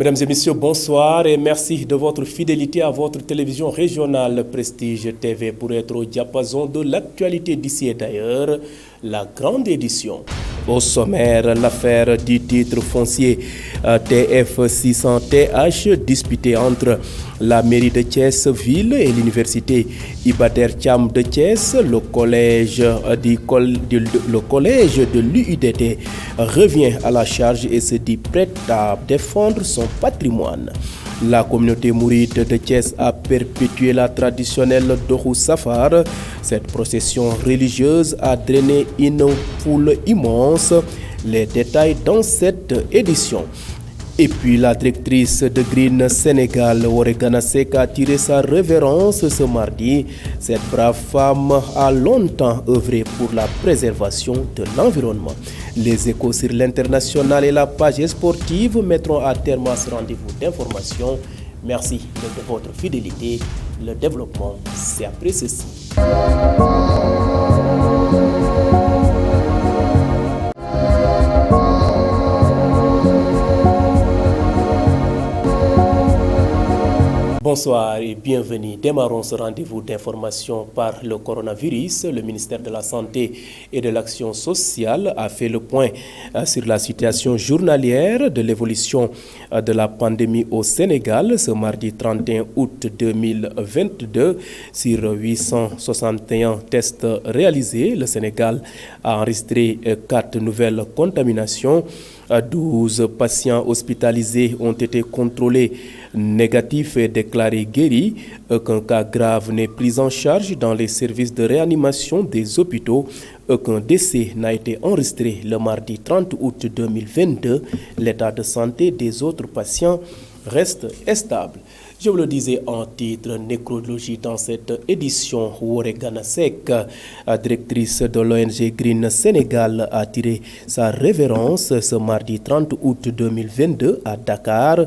Mesdames et messieurs, bonsoir et merci de votre fidélité à votre télévision régionale Prestige TV pour être au diapason de l'actualité d'ici et d'ailleurs, la grande édition. Au sommaire, l'affaire du titre foncier TF 600TH disputée entre la mairie de Thiès-Ville et l'université Iba Der Thiam de Thiès, le collège de l'UIDT revient à la charge et se dit prêt à défendre son patrimoine. La communauté mouride de Thiès a perpétué la traditionnelle Dohou Safar. Cette procession religieuse a drainé une foule immense. Les détails dans cette édition. Et puis la directrice de Green Sénégal, Woré Ganasek, a tiré sa révérence ce mardi. Cette brave femme a longtemps œuvré pour la préservation de l'environnement. Les échos sur l'international et la page sportive mettront à terme à ce rendez-vous d'information. Merci de votre fidélité. Le développement, c'est après ceci. Bonsoir et bienvenue. Démarrons ce rendez-vous d'information par le coronavirus. Le ministère de la Santé et de l'Action sociale a fait le point sur la situation journalière de l'évolution de la pandémie au Sénégal ce mardi 31 août 2022. Sur 861 tests réalisés, le Sénégal a enregistré 4 nouvelles contaminations. 12 patients hospitalisés ont été contrôlés négatifs et déclarés guéris. Aucun cas grave n'est pris en charge dans les services de réanimation des hôpitaux. Aucun décès n'a été enregistré le mardi 30 août 2022. L'état de santé des autres patients reste stable. Je vous le disais en titre, nécrologie dans cette édition. Woré Ganasek, directrice de l'ONG Green Sénégal, a tiré sa révérence ce mardi 30 août 2022 à Dakar.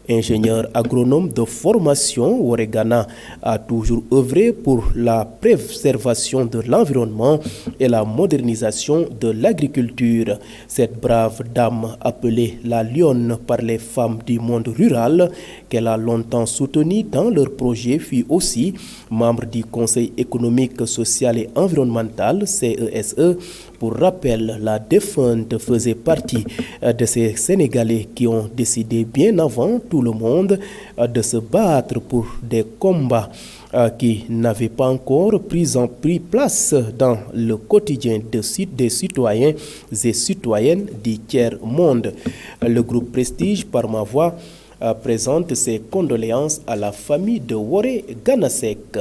Ingénieur agronome de formation, Woré Gana a toujours œuvré pour la préservation de l'environnement et la modernisation de l'agriculture. Cette brave dame, appelée la lionne par les femmes du monde rural, qu'elle a longtemps soutenue dans leur projet, fut aussi membre du Conseil économique, social et environnemental, CESE. Pour rappel, la défunte faisait partie de ces Sénégalais qui ont décidé bien avant tout le monde de se battre pour des combats qui n'avaient pas encore pris place dans le quotidien des citoyens et citoyennes du tiers-monde. Le groupe Prestige, par ma voix, présente ses condoléances à la famille de Woré Ganasek.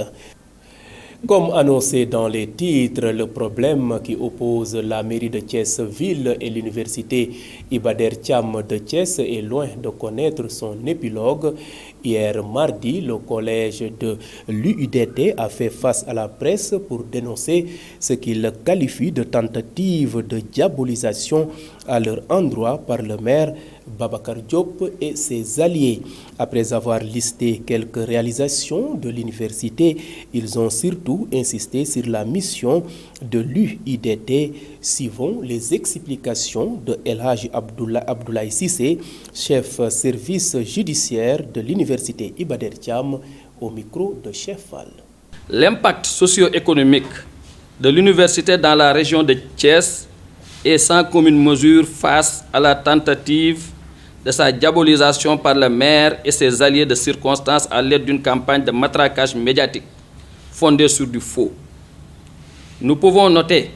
Comme annoncé dans les titres, le problème qui oppose la mairie de Thiès-Ville et l'université Iba Der Thiam de Thiès est loin de connaître son épilogue. Hier mardi, le collège de l'UIDT a fait face à la presse pour dénoncer ce qu'il qualifie de tentative de diabolisation à leur endroit par le maire Babacar Diop et ses alliés. Après avoir listé quelques réalisations de l'université, ils ont surtout insisté sur la mission de l'UIDT. Suivons les explications de El Hadji Abdoulaye Cissé, chef service judiciaire de l'université Iba Der Thiam, au micro de Chef Fall. L'impact socio-économique de l'université dans la région de Thiès est sans commune mesure face à la tentative de sa diabolisation par le maire et ses alliés de circonstance à l'aide d'une campagne de matraquage médiatique fondée sur du faux. Nous pouvons noter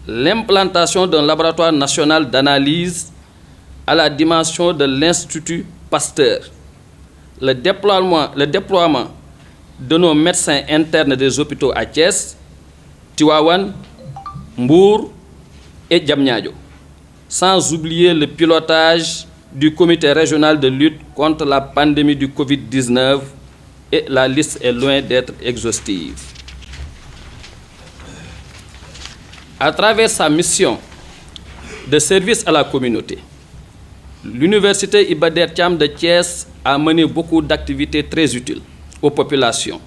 l'implantation d'un laboratoire national d'analyse à la dimension de l'Institut Pasteur, le déploiement de nos médecins internes des hôpitaux à Thiès, Tivaouane, Mbour et Diamniadio, sans oublier le pilotage du comité régional de lutte contre la pandémie du Covid-19, et la liste est loin d'être exhaustive. À travers sa mission de service à la communauté, l'université Iba Der Thiam de Thiès a mené beaucoup d'activités très utiles aux populations,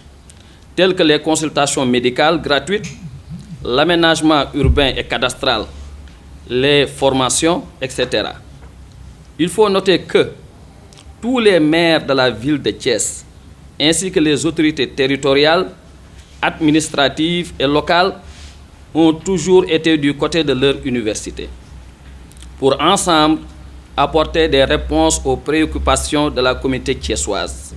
telles que les consultations médicales gratuites, l'aménagement urbain et cadastral, les formations, etc. Il faut noter que tous les maires de la ville de Thiès, ainsi que les autorités territoriales, administratives et locales, ont toujours été du côté de leur université, pour ensemble apporter des réponses aux préoccupations de la communauté thiessoise.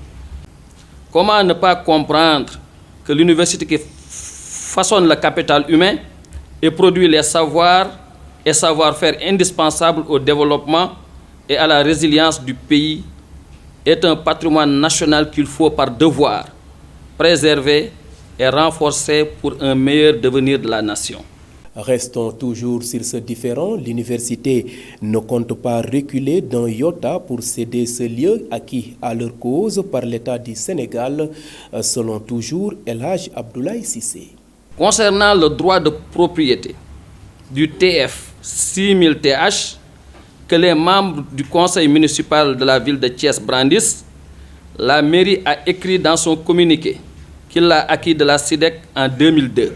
Comment ne pas comprendre que l'université qui façonne le capital humain et produit les savoirs et savoir-faire indispensables au développement et à la résilience du pays est un patrimoine national qu'il faut par devoir préserver et renforcer pour un meilleur devenir de la nation. Restons toujours sur ce différend. L'université ne compte pas reculer d'un iota pour céder ce lieu acquis à leur cause par l'État du Sénégal, selon toujours El Hadj Abdoulaye Cissé. Concernant le droit de propriété du TF 6000 TH que les membres du conseil municipal de la ville de Thiès brandissent, la mairie a écrit dans son communiqué qu'il l'a acquis de la SIDEC en 2002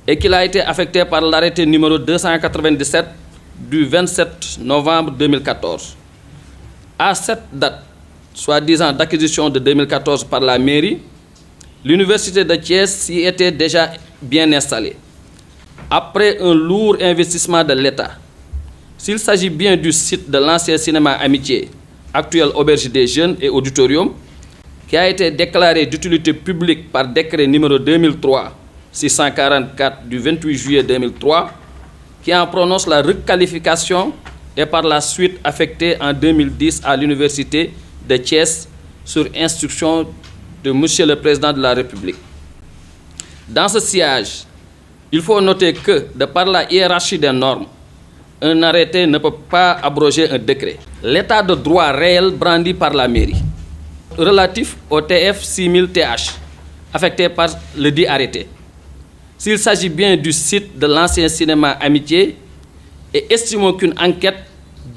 et qu'il a été affecté par l'arrêté numéro 297 du 27 novembre 2014. À cette date, soi-disant d'acquisition de 2014 par la mairie, l'université de Thiès y était déjà bien installée. Après un lourd investissement de l'État, s'il s'agit bien du site de l'ancien cinéma Amitié, actuel auberge des jeunes et auditorium, qui a été déclaré d'utilité publique par décret numéro 2003-644 du 28 juillet 2003, qui en prononce la requalification et par la suite affecté en 2010 à l'université de Thiès sur instruction de Monsieur le Président de la République. Dans ce sillage, il faut noter que, de par la hiérarchie des normes, un arrêté ne peut pas abroger un décret. L'état de droit réel brandi par la mairie, relatif au TF 6000 TH, affecté par le dit arrêté, s'il s'agit bien du site de l'ancien cinéma Amitié, et estimons qu'une enquête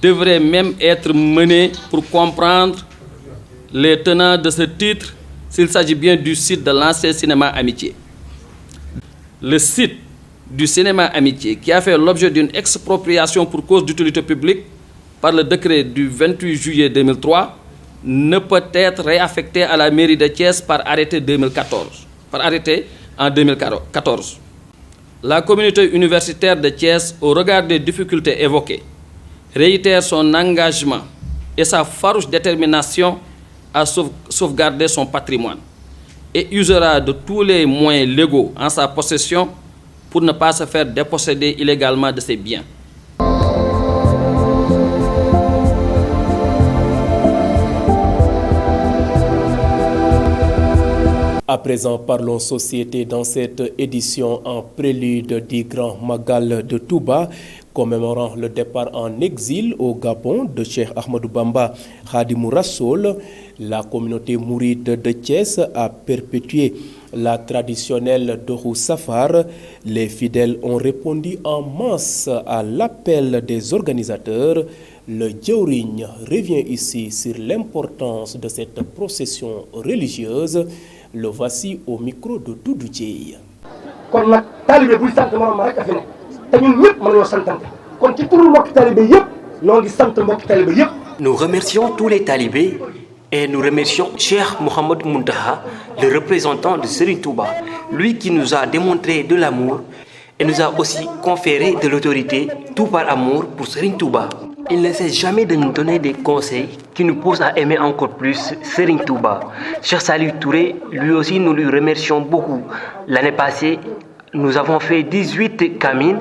devrait même être menée pour comprendre les tenants de ce titre, s'il s'agit bien du site de l'ancien cinéma Amitié. Le site du cinéma Amitié, qui a fait l'objet d'une expropriation pour cause d'utilité publique par le décret du 28 juillet 2003, ne peut être réaffecté à la mairie de Thiès par arrêté en 2014. La communauté universitaire de Thiès, au regard des difficultés évoquées, réitère son engagement et sa farouche détermination à sauvegarder son patrimoine et usera de tous les moyens légaux en sa possession pour ne pas se faire déposséder illégalement de ses biens. À présent, parlons société dans cette édition en prélude du Grand Magal de Touba, commémorant le départ en exil au Gabon de Cheikh Ahmadou Bamba Khadimou Rassoul. La communauté mouride de Thiès a perpétué la traditionnelle Dohou Safar. Les fidèles ont répondu en masse à l'appel des organisateurs. Le Djawrigne revient ici sur l'importance de cette procession religieuse. Le voici au micro de Doudou Dieye. kon nag taalibe buy sant morom ma rek a fi nekk te ñun ñëpp mën nañoo santante kon ci turu mbokki taalibe yëpp ñoo ngi sant mbokki taalibe yëpp. Nous remercions tous les talibés et nous remercions Cheikh Mohamed Mountaha, le représentant de Serigne Touba, lui qui nous a démontré de l'amour et nous a aussi conféré de l'autorité, tout par amour pour Serigne Touba. Il ne cesse jamais de nous donner des conseils qui nous poussent à aimer encore plus Serigne Touba. Cheikh Salih Touré, lui aussi, nous lui remercions beaucoup. L'année passée, nous avons fait 18 kamines.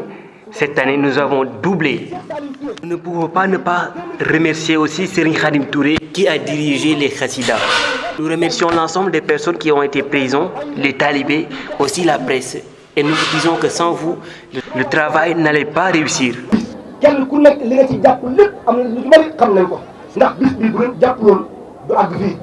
Cette année, nous avons doublé. Nous ne pouvons pas ne pas remercier aussi Serigne Khadim Touré qui a dirigé les Khassidas. Nous remercions l'ensemble des personnes qui ont été présentes, les talibés, aussi la presse. Et nous disons que sans vous, le travail n'allait pas réussir. kenn ku nekk li nga ci jàpp lépp am na lu ci bari xam nañ ko ndax bis bi bu ngeen jàppuloon du àgg fii.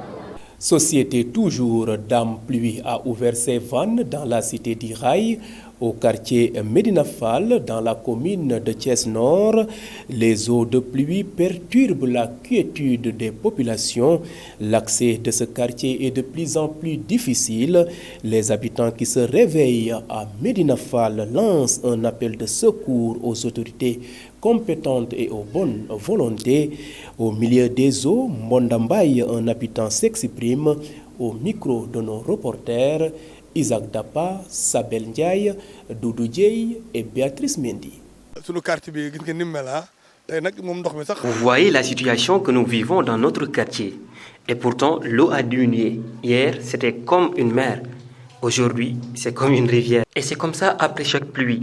Société toujours, Dame Pluie a ouvert ses vannes dans la cité du Rail. Au quartier Médina Fall, dans la commune de Thiès-Nord, les eaux de pluie perturbent la quiétude des populations. L'accès de ce quartier est de plus en plus difficile. Les habitants qui se réveillent à Médina Fall lancent un appel de secours aux autorités compétentes et aux bonnes volontés. Au milieu des eaux, Mbondambaye, un habitant, s'exprime au micro de nos reporters Isaac Dapa, Sabel Ndiaye, Doudou Dieye et Béatrice Mendy. Vous voyez la situation que nous vivons dans notre quartier. Et pourtant, l'eau a diminué. Hier, c'était comme une mer. Aujourd'hui, c'est comme une rivière. Et c'est comme ça après chaque pluie.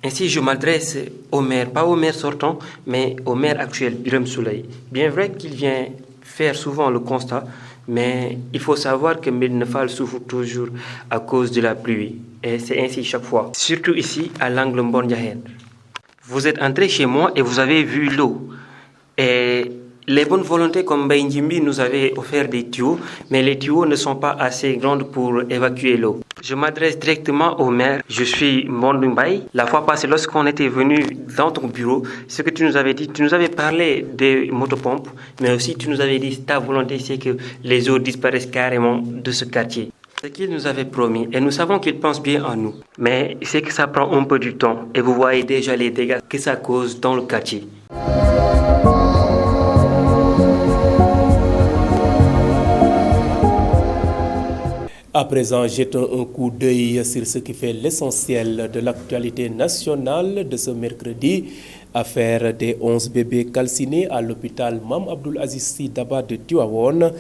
Ainsi, je m'adresse au maire, pas au maire sortant, mais au maire actuel, Birame Souleye. Bien vrai qu'il vient faire souvent le constat, mais il faut savoir que Médina Fall souffre toujours à cause de la pluie. Et c'est ainsi chaque fois. Surtout ici, à l'angle Mbondiahen. Vous êtes entré chez moi et vous avez vu l'eau. Et les bonnes volontés comme Baïndjimbi nous avaient offert des tuyaux, mais les tuyaux ne sont pas assez grands pour évacuer l'eau. Je m'adresse directement au maire. Je suis Mbondumbaye. La fois passée, lorsqu'on était venu dans ton bureau, ce que tu nous avais dit, tu nous avais parlé des motopompes, mais aussi tu nous avais dit ta volonté, c'est que les eaux disparaissent carrément de ce quartier. Ce qu'il nous avait promis, et nous savons qu'il pense bien en nous, mais c'est que ça prend un peu du temps, et vous voyez déjà les dégâts que ça cause dans le quartier. À présent, jetons un coup d'œil sur ce qui fait l'essentiel de l'actualité nationale de ce mercredi. Affaire des 11 bébés calcinés à l'hôpital Mame Abdoul Aziz Sy Dabakh de Tivaouane.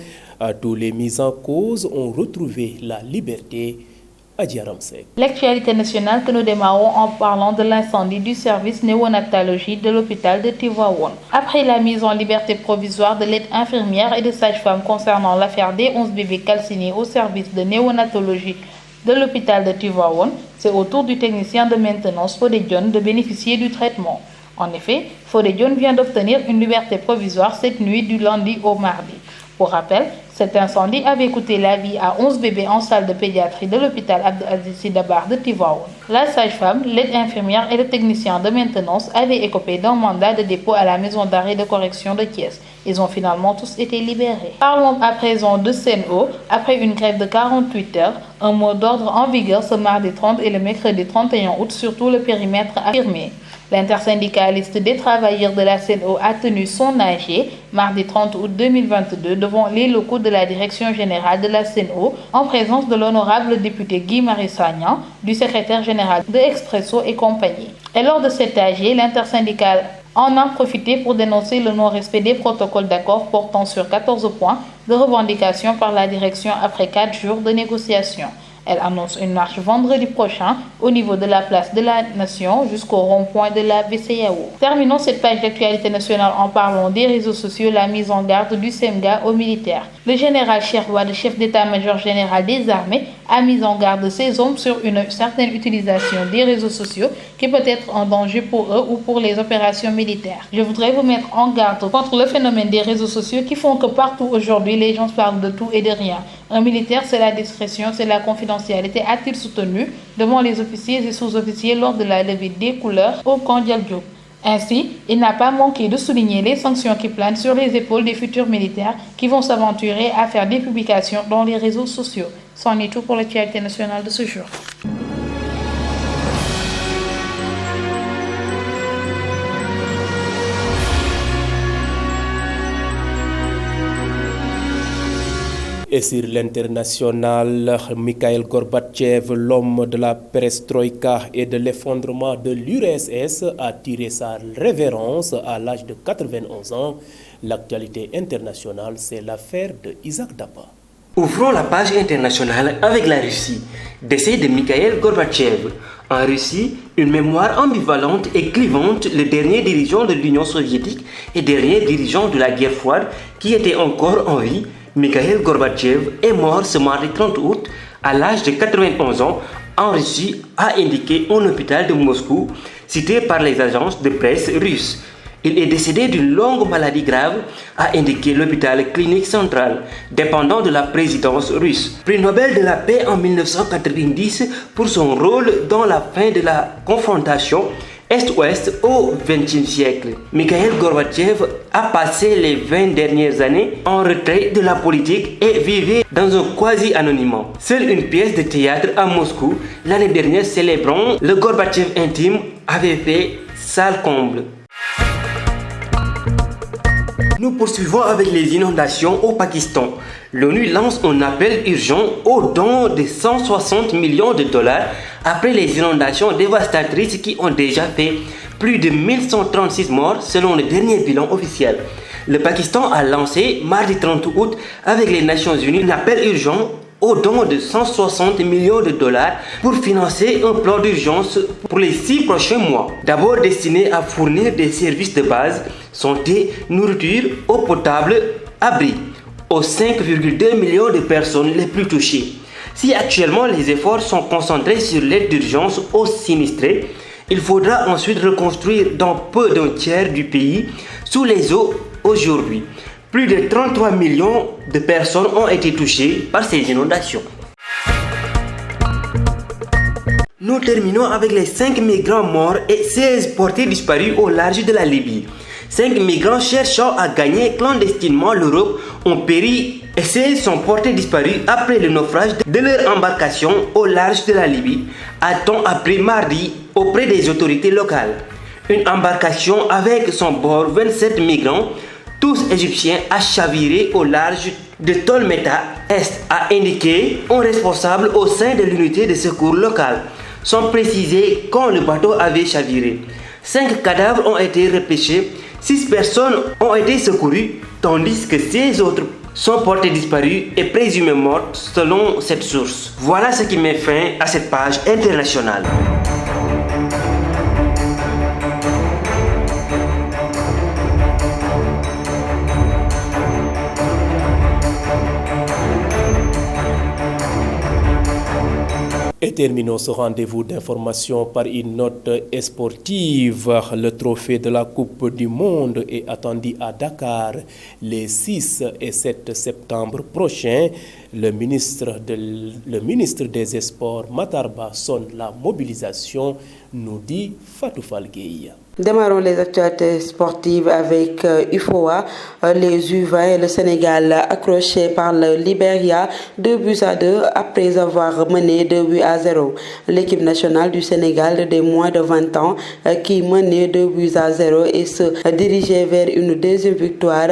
Tous les mis en cause ont retrouvé la liberté. L'actualité nationale que nous démarrons en parlant de l'incendie du service néonatologie de l'hôpital de Tivaouane. Après la mise en liberté provisoire de l'aide infirmière et de sage-femme concernant l'affaire des 11 bébés calcinés au service de néonatologie de l'hôpital de Tivaouane, c'est au tour du technicien de maintenance Fodé Dione de bénéficier du traitement. En effet, Fodé Dione vient d'obtenir une liberté provisoire cette nuit du lundi au mardi. Pour rappel, cet incendie avait coûté la vie à 11 bébés en salle de pédiatrie de l'hôpital Abdoul Aziz Sy Dabakh de Tivaouane. La sage-femme, l'aide infirmière et le technicien de maintenance avaient écopé d'un mandat de dépôt à la maison d'arrêt de correction de Thiès. Ils ont finalement tous été libérés. Parlons à présent de Sen'Eau. Après une grève de 48 heures, un mot d'ordre en vigueur ce mardi 30 et le mercredi 31 août sur tout le périmètre affirmé. L'intersyndicaliste des travailleurs de la Sen'Eau a tenu son AG mardi 30 août 2022 devant les locaux de la direction générale de la Sen'Eau en présence de l'honorable député Guy-Marie Sagnan, du secrétaire général de Expresso et compagnie. Et lors de cet AG, l'intersyndicale en a profité pour dénoncer le non-respect des protocoles d'accord portant sur 14 points de revendication par la direction après 4 jours de négociations. Elle annonce une marche vendredi prochain au niveau de la place de la Nation jusqu'au rond-point de la BCEAO. Terminons cette page d'actualité nationale en parlant des réseaux sociaux, la mise en garde du SEMGA aux militaires. Le général Cheikh Wade, chef d'état-major général des armées, a mis en garde ses hommes sur une certaine utilisation des réseaux sociaux qui peut être un danger pour eux ou pour les opérations militaires. Je voudrais vous mettre en garde contre le phénomène des réseaux sociaux qui font que partout aujourd'hui les gens parlent de tout et de rien. Un militaire, c'est la discrétion, c'est la confidentialité, a-t-il soutenu devant les officiers et sous-officiers lors de la levée des couleurs au camp Dialdiop. Ainsi, il n'a pas manqué de souligner les sanctions qui planent sur les épaules des futurs militaires qui vont s'aventurer à faire des publications dans les réseaux sociaux. C'en est tout pour l'actualité nationale de ce jour. Et sur l'international, Mikhail Gorbatchev, l'homme de la perestroïka et de l'effondrement de l'URSS, a tiré sa révérence à l'âge de 91 ans. L'actualité internationale, c'est l'affaire de Isaac Dapa. Ouvrons la page internationale avec la Russie. Décès de Mikhail Gorbatchev. En Russie, une mémoire ambivalente et clivante, le dernier dirigeant de l'Union soviétique et dernier dirigeant de la guerre froide qui était encore en vie, Mikhail Gorbatchev, est mort ce mardi 30 août à l'âge de 91 ans en Russie, a indiqué un hôpital de Moscou cité par les agences de presse russes. Il est décédé d'une longue maladie grave, a indiqué l'hôpital clinique central, dépendant de la présidence russe. Prix Nobel de la paix en 1990 pour son rôle dans la fin de la confrontation Est-Ouest au XXe siècle. Mikhail Gorbatchev a passé les 20 dernières années en retrait de la politique et vivait dans un quasi-anonymat. Seule une pièce de théâtre à Moscou, l'année dernière célébrant le Gorbatchev intime, avait fait salle comble. Nous poursuivons avec les inondations au Pakistan. L'ONU lance un appel urgent au don de 160 millions de dollars après les inondations dévastatrices qui ont déjà fait plus de 1136 morts selon le dernier bilan officiel. Le Pakistan a lancé mardi 30 août avec les Nations Unies un appel urgent au don de 160 millions de dollars pour financer un plan d'urgence pour les 6 prochains mois. D'abord destiné à fournir des services de base, santé, nourriture, eau potable, abri, aux 5,2 millions de personnes les plus touchées. Si actuellement les efforts sont concentrés sur l'aide d'urgence aux sinistrés, il faudra ensuite reconstruire dans peu d'un tiers du pays sous les eaux aujourd'hui. Plus de 33 millions de personnes ont été touchées par ces inondations. Nous terminons avec les 5 migrants morts et 16 portés disparus au large de la Libye. 5 migrants cherchant à gagner clandestinement l'Europe ont péri et 16 sont portés disparus après le naufrage de leur embarcation au large de la Libye, a-t-on appris mardi auprès des autorités locales. Une embarcation avec son bord 27 migrants, tous égyptiens, a chaviré au large de Tolmeta Est, a indiqué un responsable au sein de l'unité de secours locale, sans préciser quand le bateau avait chaviré. 5 cadavres ont été repêchés, 6 personnes ont été secourues, tandis que 16 autres sont portées disparues et présumées mortes selon cette source. Voilà ce qui met fin à cette page internationale. Et terminons ce rendez-vous d'information par une note sportive. Le trophée de la Coupe du Monde est attendu à Dakar les 6 et 7 septembre prochains. Le ministre des Sports, Matar Ba, sonne la mobilisation, nous dit Fatou Fall Gueye. Démarrons les actualités sportives avec UFOA, les U20 et le Sénégal accroché par le Libéria 2-2 après avoir mené 2-0. L'équipe nationale du Sénégal des moins de 20 ans qui menait 2-0 et se dirigeait vers une deuxième victoire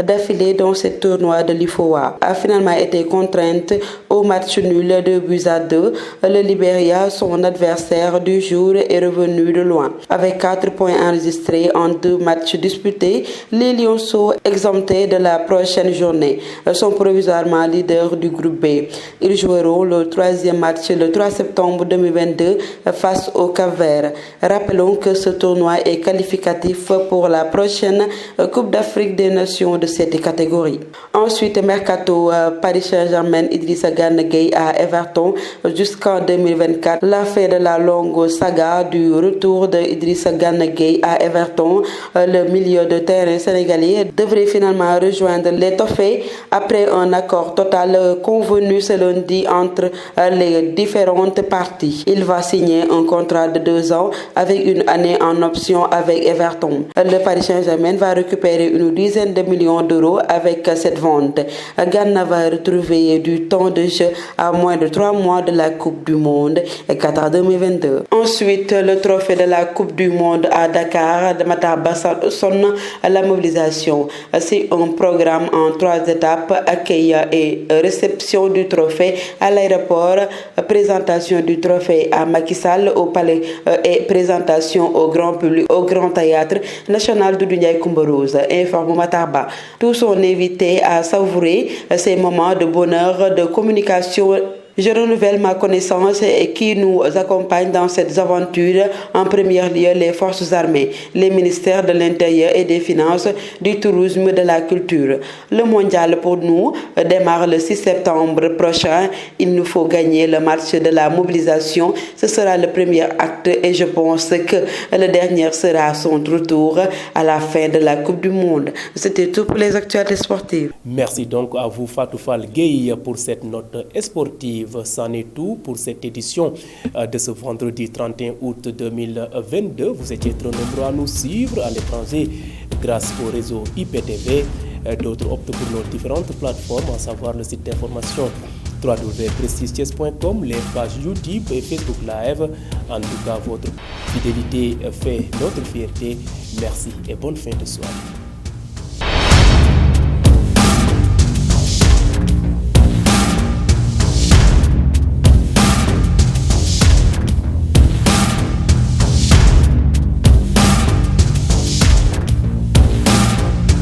d'affilée dans ce tournoi de l'UFOA a finalement été contrainte au match nul 2-2. Le Libéria, son adversaire du jour, est revenu de loin avec 4 points enregistrés en 2 matchs disputés. Les Lionceaux, exemptés de la prochaine journée, sont provisoirement leaders du groupe B. Ils joueront le 3e match le 3 septembre 2022 face au Cap-Vert. Rappelons que ce tournoi est qualificatif pour la prochaine Coupe d'Afrique des Nations de cette catégorie. Ensuite, mercato, Paris Saint-Germain, Idrissa Gana Gueye à Everton jusqu'en 2024. La fin de la longue saga du retour de Idrissa Gana Gueye à Everton, le milieu de terrain sénégalais devrait finalement rejoindre les Toffees après un accord total convenu ce lundi entre les différentes parties. Il va signer un contrat de 2 ans avec une année en option avec Everton. Le Paris Saint-Germain va récupérer une dizaine de millions d'euros avec cette vente. Gana va retrouver du temps de jeu à moins de 3 mois de la Coupe du Monde Qatar 2022. Ensuite, le trophée de la Coupe du Monde à Dakar, de Matar Ba sonne la mobilisation. C'est un programme en 3 étapes: accueil et réception du trophée à l'aéroport, présentation du trophée à Macky Sall au palais et présentation au grand public au Grand Théâtre National Doudou Ndiaye Coumba Rose, informe Matar Ba. Tous sont invités à savourer ces moments de bonheur, de communication Je renouvelle ma connaissance et qui nous accompagne dans cette aventure. En premier lieu, les forces armées, les ministères de l'Intérieur et des Finances, du tourisme, de la culture. Le mondial pour nous démarre le 6 septembre prochain. Il nous faut gagner le match de la mobilisation. Ce sera le premier acte et je pense que le dernier sera son retour à la fin de la Coupe du Monde. C'était tout pour les actualités sportives. Merci donc à vous Fatou Fall Gueye pour cette note sportive. C'en est tout pour cette édition de ce vendredi 31 août 2022. Vous étiez trop nombreux à nous suivre à l'étranger grâce au réseau IPTV. D'autres optent pour nos différentes plateformes, à savoir le site d'information www.prestigethies.com, les pages YouTube et Facebook Live. En tout cas, votre fidélité fait notre fierté. Merci et bonne fin de soirée.